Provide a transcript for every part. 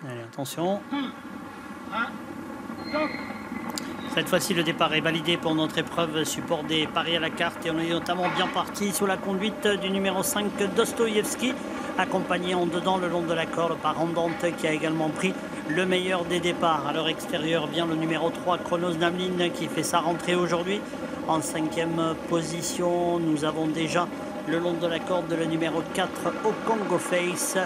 Allez, attention. Cette fois-ci, le départ est validé pour notre épreuve support des paris à la carte. Et on est notamment bien parti sous la conduite du numéro 5, Dostoïevski, accompagné en dedans le long de la corde par Andante, qui a également pris le meilleur des départs. À leur extérieur vient le numéro 3, Chronos Namlin, qui fait sa rentrée aujourd'hui. En 5e position, nous avons déjà le long de la corde le numéro 4, Okongo Face,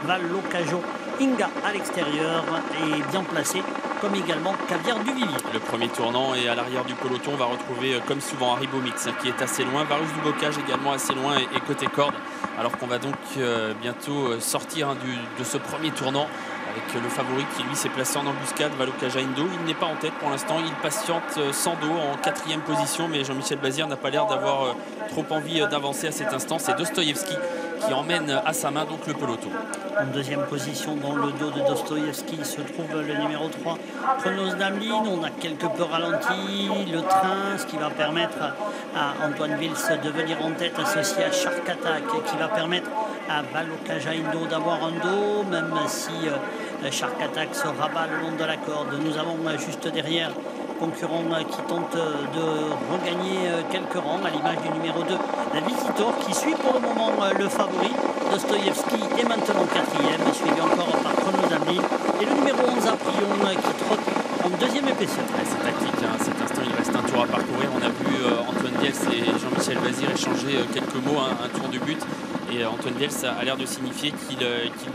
Valocajo Inga à l'extérieur et bien placé, comme également Caviar du Vivier. Le premier tournant, et à l'arrière du peloton, on va retrouver comme souvent Haribomix qui est assez loin, Varus du Bocage également assez loin et côté corde, alors qu'on va donc bientôt sortir de ce premier tournant avec le favori qui lui s'est placé en embuscade, Valocaja Indo. Il n'est pas en tête pour l'instant, il patiente sans dos en 4e position, mais Jean-Michel Bazir n'a pas l'air d'avoir trop envie d'avancer à cet instant. C'est Dostoïevski qui emmène à sa main donc le peloton. En 2e position, dans le dos de Dostoïevski, se trouve le numéro 3, Chronos Namlin. On a quelque peu ralenti le train, ce qui va permettre à Antoine Vils de venir en tête, associé à Shark Attack, qui va permettre à Valocaja Indo d'avoir un dos, même si Shark Attack se rabat le long de la corde. Nous avons juste derrière concurrent qui tente de regagner quelques rangs, à l'image du numéro 2, la Visitor, qui suit pour le moment le favori. Dostoïevski est maintenant 4e, suivi encore par Chronos Namlin, et le numéro 11, Aprion, qui trotte en 2e épaisseur. C'est tactique, hein. À cet instant il reste un tour à parcourir. On a vu Antoine Diels et Jean-Michel Bazir échanger quelques mots, un tour du but. Et Antoine Diels a l'air de signifier qu'il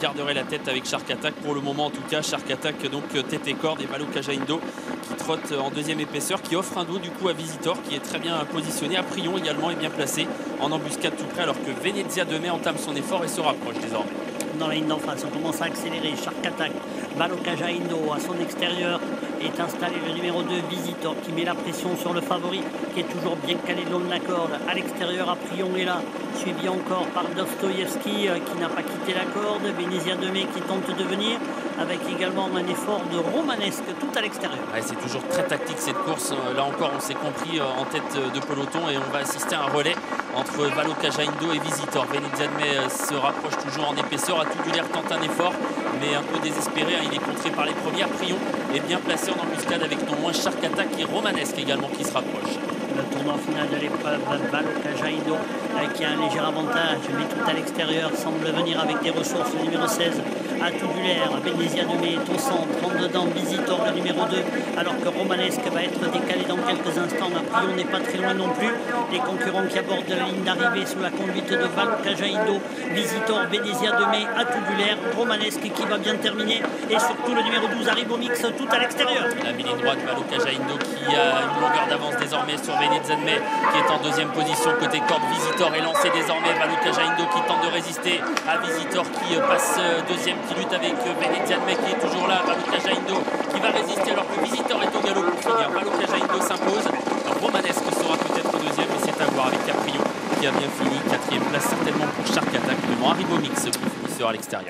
garderait la tête avec Shark Attack. Pour le moment en tout cas, Shark Attack donc tête et corde, et Valocaja Indo qui trotte en 2e épaisseur, qui offre un dos du coup à Visitor, qui est très bien positionné. À Prion également est bien placé en embuscade tout près, alors que Venezia de Mai entame son effort et se rapproche désormais. Dans la ligne d'en face, on commence à accélérer. Shark Attack, Valocaja Indo à son extérieur est installé le numéro 2, Visitor, qui met la pression sur le favori, qui est toujours bien calé le long de la corde. À l'extérieur, Aprion est là, suivi encore par Dostoïevski, qui n'a pas quitté la corde. Venezia de Mai qui tente de venir, avec également un effort de romanesque tout à l'extérieur. Ouais, c'est toujours très tactique cette course. Là encore, on s'est compris en tête de peloton, et on va assister à un relais entre Valocaja Indo et Visitor. Venezia de Mai se rapproche toujours en épaisseur. Atudulaire tente un effort, mais un peu désespéré, hein. Il est contré par les premiers. Prion est bien placé en embuscade avec non moins Shark Attack et romanesque également qui se rapproche. Le tournoi final de l'épreuve, Valocaja Indo qui a un léger avantage, mais tout à l'extérieur semble venir avec des ressources. Le numéro 16, Atudulaire, Venezia de Mai est au centre, en dedans Visitor le numéro 2, alors que Romanesque va être décalé dans quelques instants. Aprion n'est pas très loin non plus. Les concurrents qui abordent la ligne d'arrivée sous la conduite de Valocaja Indo, Visitor, Venezia de Mai, Atudulaire, Romanesque qui va bien terminer, et surtout le numéro 12, Haribomix, tout à l'extérieur. La ligne droite, Valocaja Indo qui a une longueur d'avance désormais sur Venezia de Mai, qui est en 2e position côté corde. Visitor est lancé désormais, Valocaja Indo qui tente de résister à Visitor qui passe 2e, qui lutte avec Venezia de Mai qui est toujours là. Valocaja Indo qui va résister alors que Visitor est au galop pour finir. Valocaja Indo s'impose, Romanesque sera peut-être 2e, mais c'est à voir avec Aprion qui a bien fini. 4e place certainement pour Shark Attack devant Haribomix qui finissera à l'extérieur.